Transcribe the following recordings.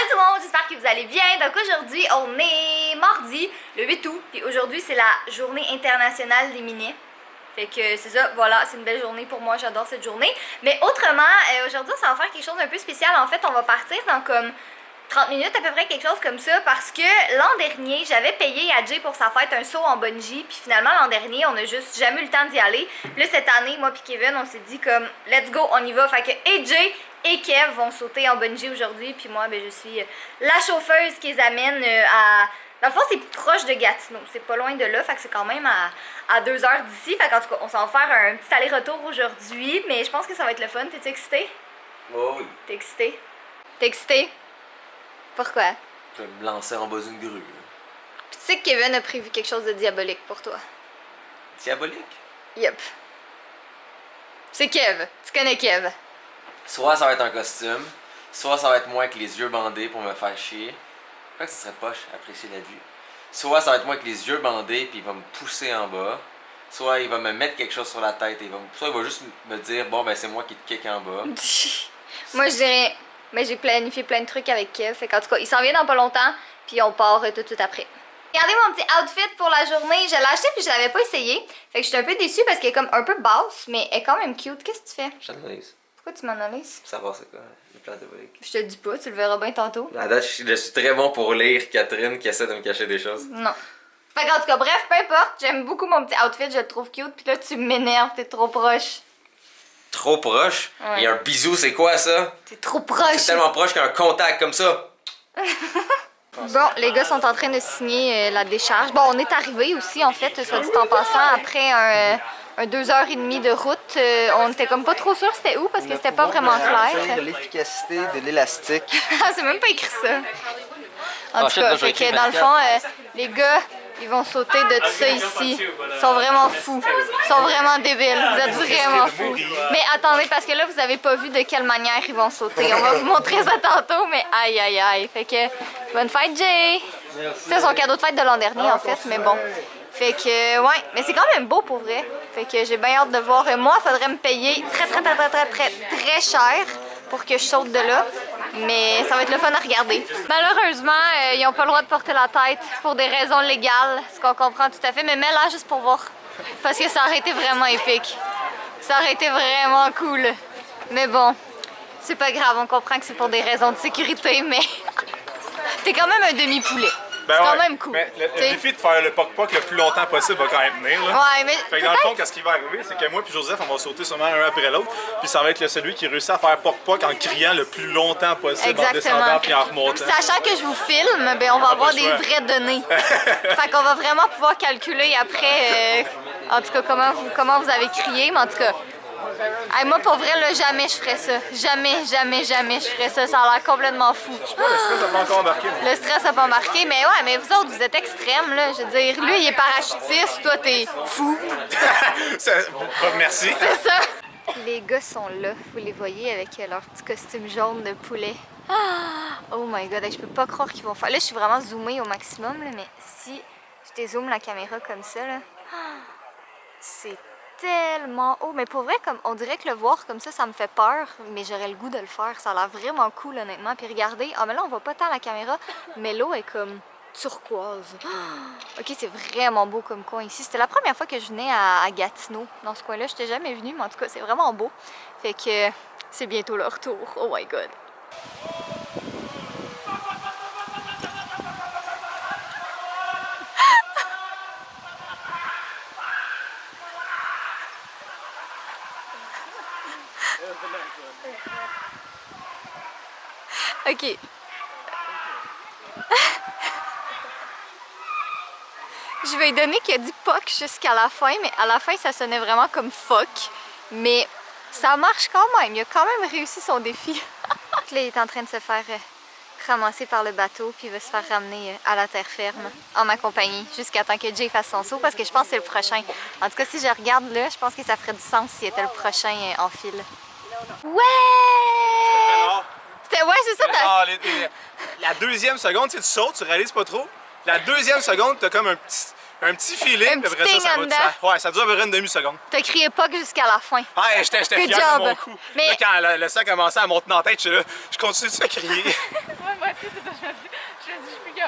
Salut tout le monde, j'espère que vous allez bien. Donc aujourd'hui, on est mardi, le 8 août. Et aujourd'hui, c'est la journée internationale des minets. Fait que c'est ça, voilà, c'est une belle journée pour moi, j'adore cette journée. Mais autrement, aujourd'hui, ça va faire quelque chose d'un peu spécial. En fait, on va partir dans comme 30 minutes à peu près, quelque chose comme ça, parce que l'an dernier, j'avais payé à Jay pour sa fête un saut en bungee, puis finalement l'an dernier, on a juste jamais eu le temps d'y aller. Puis là, cette année, moi puis Kevin, on s'est dit comme, let's go, on y va. Fait que et Jay et Kev vont sauter en bungee aujourd'hui, puis moi, ben, je suis la chauffeuse qui les amène à... Dans le fond, c'est proche de Gatineau, c'est pas loin de là, fait que c'est quand même à 2 heures d'ici. Fait qu'en tout cas, on s'en va faire un petit aller-retour aujourd'hui, mais je pense que ça va être le fun. T'es-tu excité? Oh oui. T'es excité? T'es excité? Pourquoi? Je vais me lancer en bas d'une grue. Puis tu sais que Kevin a prévu quelque chose de diabolique pour toi. Diabolique? Yep. C'est Kev. Tu connais Kev. Soit ça va être un costume, soit ça va être moi avec les yeux bandés pour me faire chier. Je crois que ce serait poche, apprécier la vue. Soit ça va être moi avec les yeux bandés puis il va me pousser en bas. Soit il va me mettre quelque chose sur la tête et soit il va juste me dire bon ben c'est moi qui te kick en bas. Moi je dirais, mais j'ai planifié plein de trucs avec Kev. Fait qu'en tout cas, il s'en vient dans pas longtemps, puis on part tout de suite après. Regardez mon petit outfit pour la journée. Je l'ai acheté puis je l'avais pas essayé. Fait que je suis un peu déçue parce qu'elle est comme un peu basse, mais elle est quand même cute. Qu'est-ce que tu fais? J'analyse. Pourquoi tu m'analyses? Pour savoir c'est quoi le plan diabolique. Je te dis pas, tu le verras bien tantôt. À date, je suis très bon pour lire Catherine qui essaie de me cacher des choses. Non. Fait qu'en tout cas, bref, peu importe. J'aime beaucoup mon petit outfit, je le trouve cute. Puis là, tu m'énerves, t'es trop proche. Trop proche? Ouais. Et un bisou, c'est quoi ça? T'es trop proche. C'est tellement proche qu'un contact comme ça. Bon, les gars sont en train de signer la décharge. Bon, on est arrivés aussi, en fait, soit dit en passant, après un 2h30 de route. On était comme pas trop sûr c'était où parce que c'était pas vraiment clair. De l'efficacité de l'élastique. C'est même pas écrit ça. En tout cas, fait que dans le fond, les gars, ils vont sauter de tout ça ici. Ils sont vraiment fous. Ils sont vraiment débiles. Vous êtes vraiment fous. Mais attendez, parce que là, vous avez pas vu de quelle manière ils vont sauter. On va vous montrer ça tantôt, mais aïe, aïe, aïe. Fait que, bonne fête, Jay! C'est son cadeau de fête de l'an dernier, en fait, mais bon. Fait que, ouais, mais c'est quand même beau pour vrai. Fait que j'ai bien hâte de voir. Moi, il faudrait me payer très cher pour que je saute de là. Mais ça va être le fun à regarder. Malheureusement, ils n'ont pas le droit de porter la tête pour des raisons légales, ce qu'on comprend tout à fait. Mais mets-la juste pour voir. Parce que ça aurait été vraiment épique. Ça aurait été vraiment cool. Mais bon, c'est pas grave, on comprend que c'est pour des raisons de sécurité, mais t'es quand même un demi-poulet. Ben c'est ouais, quand même cool. Mais le défi de faire le poc-poc le plus longtemps possible va quand même venir. Là. Ouais, mais Fait que dans le fond, qu'est-ce qui va arriver, c'est que moi et Joseph, on va sauter sûrement un après l'autre. Puis ça va être celui qui réussit à faire poc-poc en criant le plus longtemps possible, en descendant puis en remontant. Sachant que je vous filme, ben on va avoir des vraies données. Fait qu'on va vraiment pouvoir calculer après, en tout cas, comment vous avez crié, mais en tout cas... Hey, moi, pour vrai, là, jamais je ferais ça. Jamais je ferais ça. Ça a l'air complètement fou. Le stress n'a pas encore embarqué. Le stress n'a pas embarqué, mais ouais, mais vous autres, vous êtes extrêmes, là. Je veux dire, lui, il est parachutiste, toi, t'es fou. Merci. C'est ça. Les gars sont là, vous les voyez, avec leur petit costume jaune de poulet. Oh my god, je peux pas croire qu'ils vont faire... Là, je suis vraiment zoomée au maximum, là, mais si je dézoome la caméra comme ça, là... C'est tellement haut, mais pour vrai, comme on dirait que le voir comme ça me fait peur, mais j'aurais le goût de le faire. Ça a l'air vraiment cool, honnêtement. Puis regardez, mais là on voit pas tant la caméra, mais l'eau est comme turquoise. Ok, c'est vraiment beau comme coin ici. C'était la première fois que je venais à Gatineau, dans ce coin-là. Je n'étais jamais venue, mais en tout cas, c'est vraiment beau. Fait que c'est bientôt leur tour. Oh my god. Ok. Je vais lui donner qu'il a dit POC jusqu'à la fin, mais à la fin ça sonnait vraiment comme fuck. Mais ça marche quand même, il a quand même réussi son défi. Là, il est en train de se faire ramasser par le bateau, puis il va se faire ramener à la terre ferme en ma compagnie jusqu'à temps que Jay fasse son saut, parce que je pense que c'est le prochain. En tout cas, si je regarde là, je pense que ça ferait du sens s'il était le prochain en fil. Ouais! C'était ouais, c'est ça. La deuxième seconde, tu sautes, tu réalises pas trop. La deuxième seconde, t'as comme un petit feeling, puis après ça va te... Ouais, ça dure à peu près une demi-seconde. T'as crié POC jusqu'à la fin. Ouais, j'étais fier de mon coup. Mais... Là, quand le sang commençait à monter dans la tête, je continue de crier. Ouais, moi aussi, c'est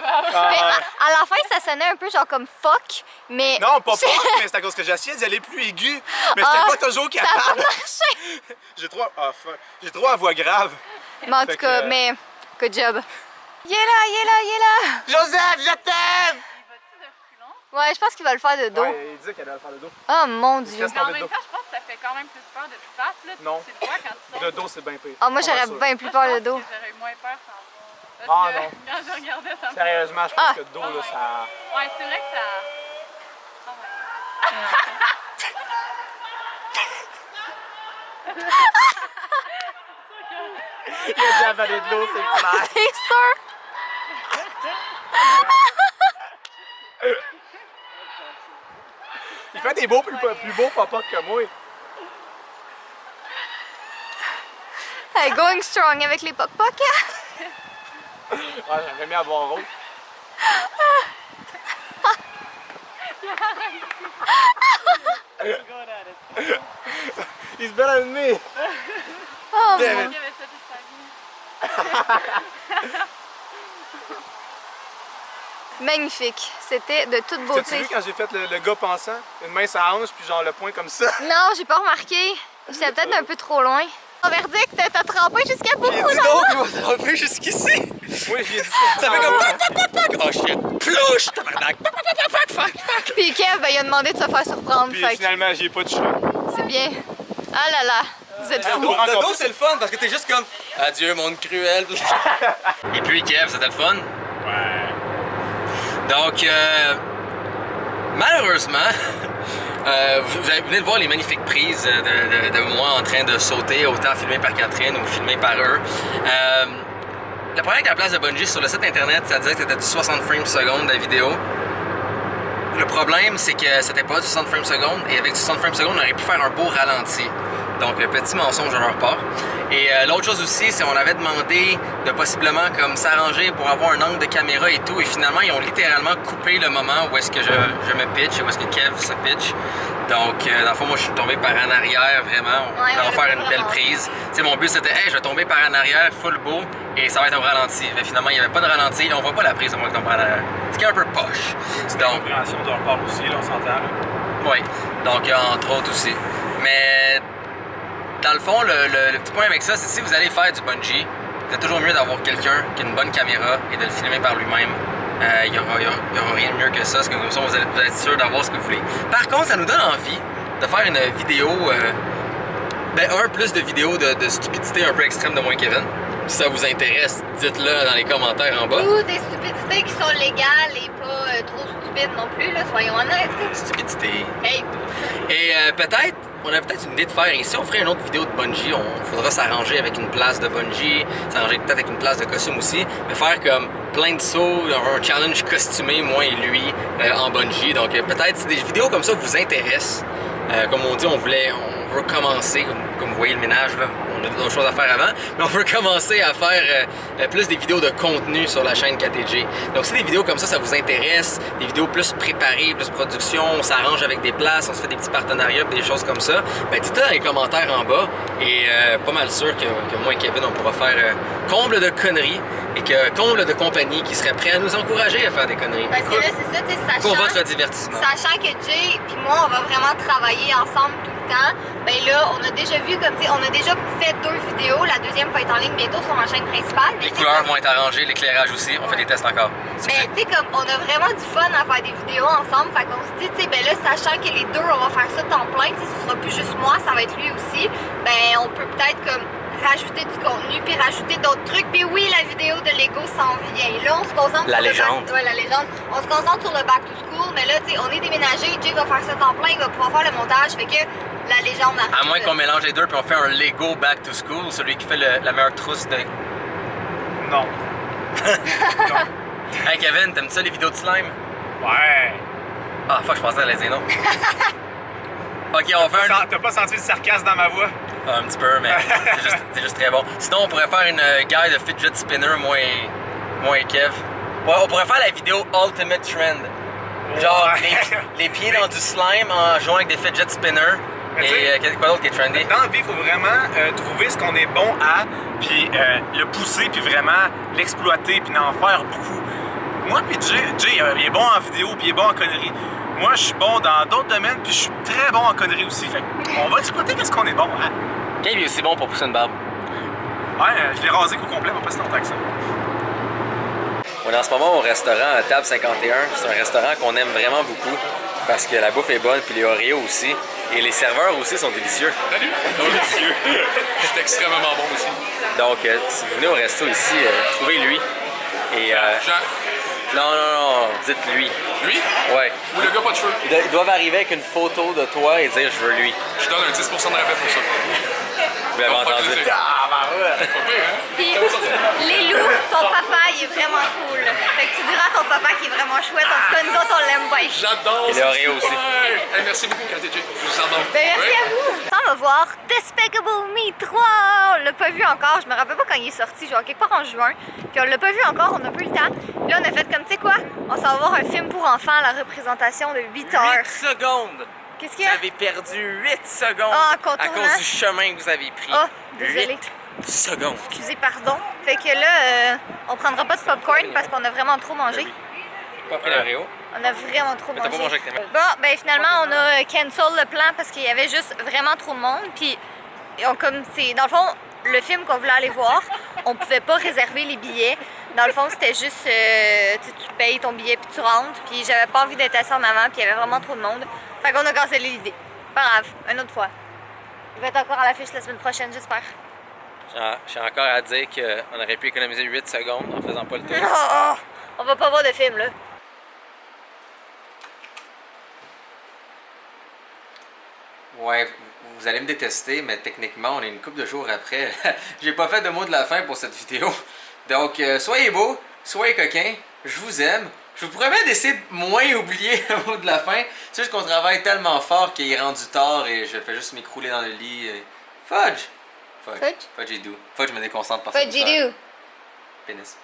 Mais à la fin, ça sonnait un peu genre comme fuck, mais... Non, pas fuck, mais c'est à cause que j'essayais d'y aller plus aigu. Mais c'était pas toujours Ça a capable. pas marché! J'ai trop... Ah, fuck. J'ai trop à voix grave. Mais en tout cas, mais... Good job. Il est là, il est là, il est là! Joseph, je t'aime! Ouais, je pense qu'il va le faire de dos. Ouais, il disait qu'elle allait le faire de dos. Oh mon Dieu. Qu'est-ce Mais en qu'on même fait temps, je pense que ça fait quand même plus peur de face. Là. Non. Tu le vois quand tu De sautes. dos, c'est bien pire. Ah, moi, Pas j'aurais sûr. bien plus Moi, peur je de pense dos. que j'aurais eu moins peur sans voir. Parce Ah, que non. quand je regardais, ça me... Sérieusement, je pense Ah. que dos, là, ça... Ouais, c'est vrai que ça... Oh Il a déjà avalé de l'eau, c'est clair. C'est sûr! Il fait des beaux, plus beaux papas que moi. Hey, going strong avec les poc-poc. Ouais, j'aurais aimé avoir rose. He's better than me. Oh, Damn mon... it. Il y avait ça toute sa vie. Magnifique. C'était de toute T'as-tu beauté. vu quand j'ai fait le gars pensant? Une main sur la hanche, puis genre le poing comme ça. Non, j'ai pas remarqué. J'étais peut-être un peu trop loin. Ton verdict, t'as trempé jusqu'à beaucoup, J'ai dit là? donc, il m'a trompé jusqu'ici. Moi, j'ai dit ça. Ça fait comme pac, pac, pac, pac. Oh shit. Plouche, tabarnak. Pac, pac, pac, pac, pac, pac. Puis Kev, ben, il a demandé de se faire surprendre. Puis Fait que finalement, j'ai pas de choix. c'est bien. Ah là là, vous êtes fous. Le dos, c'est le fun parce que t'es juste comme adieu, monde cruel. Et puis, Kev, c'était le fun. Ouais. Donc, malheureusement, vous venez de voir les magnifiques prises de moi en train de sauter, autant filmé par Catherine ou filmé par eux. Le problème avec la place de Bungie sur le site internet, ça disait que c'était du 60 frames secondes de vidéo. Le problème, c'est que c'était pas du 60 frames secondes et avec du 60 frames secondes, on aurait pu faire un beau ralenti. Donc, petit mensonge de leur part. Et l'autre chose aussi, c'est qu'on avait demandé de possiblement comme s'arranger pour avoir un angle de caméra et tout. Et finalement, ils ont littéralement coupé le moment où est-ce que je me pitch et où est-ce que Kev se pitch. Donc, dans le fond, moi, je suis tombé par en arrière, vraiment. On Ouais, va on faire l'a une pas belle vraiment. prise. Tu sais, mon but, c'était, hey, je vais tomber par en arrière, full beau, et ça va être un ralenti. Mais finalement, il n'y avait pas de ralenti. On voit pas la prise, on voit que tombe par en arrière. Ce qui est un peu poche. Donc, compréhension de leur part aussi, là, on s'entend. Là. oui, donc entre autres aussi. Mais dans le fond, le petit point avec ça, c'est si vous allez faire du bungee, c'est toujours mieux d'avoir quelqu'un qui a une bonne caméra et de le filmer par lui-même. Il y aura rien de mieux que ça, parce que comme ça, vous allez être sûr d'avoir ce que vous voulez. Par contre, ça nous donne envie de faire une vidéo, plus de vidéos de stupidité un peu extrême de moi et Kevin. Si ça vous intéresse, dites-le dans les commentaires en bas. Ou des stupidités qui sont légales et pas trop stupides non plus, là, soyons honnêtes. Stupidité. Hey, Et peut-être, on a peut-être une idée de faire ici, on ferait une autre vidéo de bungee, on faudra s'arranger avec une place de bungee, s'arranger peut-être avec une place de costume aussi, mais faire comme plein de sauts, un challenge costumé, moi et lui, en bungee. Donc peut-être si des vidéos comme ça vous intéressent, comme on dit, on veut commencer, comme vous voyez le ménage là, on a d'autres choses à faire avant, mais on veut commencer à faire plus des vidéos de contenu sur la chaîne KTG. Donc si des vidéos comme ça vous intéresse, des vidéos plus préparées, plus production, on s'arrange avec des places, on se fait des petits partenariats, des choses comme ça, ben dites-le dans les commentaires en bas et pas mal sûr que moi et Kevin on pourra faire comble de conneries et que comble de compagnie qui serait prêt à nous encourager à faire des conneries. parce que là, c'est ça, tu sais, Pour sachant... votre divertissement. Sachant que Jay puis moi, on va vraiment travailler ensemble tout le temps, ben là, on a déjà vu, comme tu sais, on a déjà fait 2 vidéos. La deuxième va être en ligne bientôt sur ma chaîne principale. Mais Les tu sais, couleurs vont être arrangées, l'éclairage aussi, on fait des tests encore. ben, tu sais, comme on a vraiment du fun à faire des vidéos ensemble, fait qu'on se dit, tu sais, ben là, sachant que les deux, on va faire ça temps plein, tu sais, ce sera plus juste moi, ça va être lui aussi, ben, on peut peut-être comme rajouter du contenu, puis rajouter d'autres trucs. Puis oui, la vidéo de Lego s'en vient. Là, on se concentre La sur légende. le back... Ouais, la légende. On se concentre sur le back to school, mais là, tu sais, on est déménagé, Jay va faire ça temps plein, il va pouvoir faire le montage, fait que la légende arrive. À moins qu'on mélange les deux puis on fait un Lego Back to School, celui qui fait la meilleure trousse de... Non. Hey Kevin, t'aimes ça les vidéos de slime? Ouais. Ah fuck, je pensais à les dire non. Ok, on va faire un... T'as pas senti le sarcasme dans ma voix? Ah, un petit peu, mais c'est juste très bon. Sinon, on pourrait faire une guide de fidget spinner, moi et Kev. Ouais, on pourrait faire la vidéo Ultimate Trend. Genre, Ouais. les pieds dans du slime en jouant avec des fidget spinners. Mais Et quoi d'autre qui est trendy? Dans la vie, il faut vraiment trouver ce qu'on est bon à, puis le pousser, puis vraiment l'exploiter, puis en faire beaucoup. Moi puis Jay, il est bon en vidéo puis il est bon en conneries. Moi, je suis bon dans d'autres domaines puis je suis très bon en conneries aussi. Fait on va exploiter qu'est-ce qu'on est bon, hein? Gabe est aussi bon pour pousser une barbe. Ouais, je l'ai rasé au complet, pas si longtemps que ça. On est en ce moment au restaurant Table 51. C'est un restaurant qu'on aime vraiment beaucoup parce que la bouffe est bonne puis les Oreos aussi. Et les serveurs aussi sont délicieux. Salut! Délicieux! C'est extrêmement bon aussi. Donc, si vous venez au resto ici, trouvez lui. Et, Jean, non, dites lui. lui? Ouais. Ou le gars pas de cheveux? Ils doivent arriver avec une photo de toi et dire je veux lui. Je donne un 10% de rabais pour ça. Vous l'avez Donc, pas entendu. plaisir. Pas pire, hein? Puis, Lélou, ton papa, il est vraiment cool. Fait que tu diras à ton papa qu'il est vraiment chouette. En tout cas, nous autres, on l'aime bien. J'adore! Et les Oreos aussi. Hey, merci beaucoup, KTJ. Je vous adore. Ben, merci Ouais. à vous. On va voir Despicable Me 3. On l'a pas vu encore. Je me rappelle pas quand il est sorti, genre quelque part en juin. Puis on l'a pas vu encore, on a pas eu le temps. Puis là, on a fait comme, tu sais quoi? On s'en va voir un film pour enfants à la représentation de 8 heures. 8 secondes! Qu'est-ce qu'il y a? Vous avez perdu 8 secondes Ah, en à contournant. cause du chemin que vous avez pris. Ah, désolée. 8 secondes. Excusez, pardon. Fait que là, on prendra pas de popcorn parce qu'on a vraiment trop mangé. Pas pris l'Oreo. On a vraiment trop Mais t'as mangé. pas mangé avec tes mains. Bon, ben finalement, on a cancel le plan parce qu'il y avait juste vraiment trop de monde. Puis, comme c'est dans le fond, le film qu'on voulait aller voir, on pouvait pas réserver les billets. Dans le fond, c'était juste, tu payes ton billet puis tu rentres. Puis j'avais pas envie d'être assis en avant, puis il y avait vraiment trop de monde. Fait qu'on a cancellé l'idée. Pas grave, une autre fois. Il va être encore à l'affiche la semaine prochaine, j'espère. J'ai encore à dire qu'on aurait pu économiser 8 secondes en faisant pas le tour. Oh, on va pas voir de film, là. Ouais, vous allez me détester, mais techniquement, on est une couple de jours après. J'ai pas fait de mot de la fin pour cette vidéo. Donc, soyez beaux, soyez coquins, je vous aime. Je vous promets d'essayer de moins oublier le mot de la fin. C'est juste qu'on travaille tellement fort qu'il est rendu tard et je fais juste m'écrouler dans le lit. Fudge! Fudge? Fudge et doux. Fudge me déconcentre par Fudge-doo. Pénis.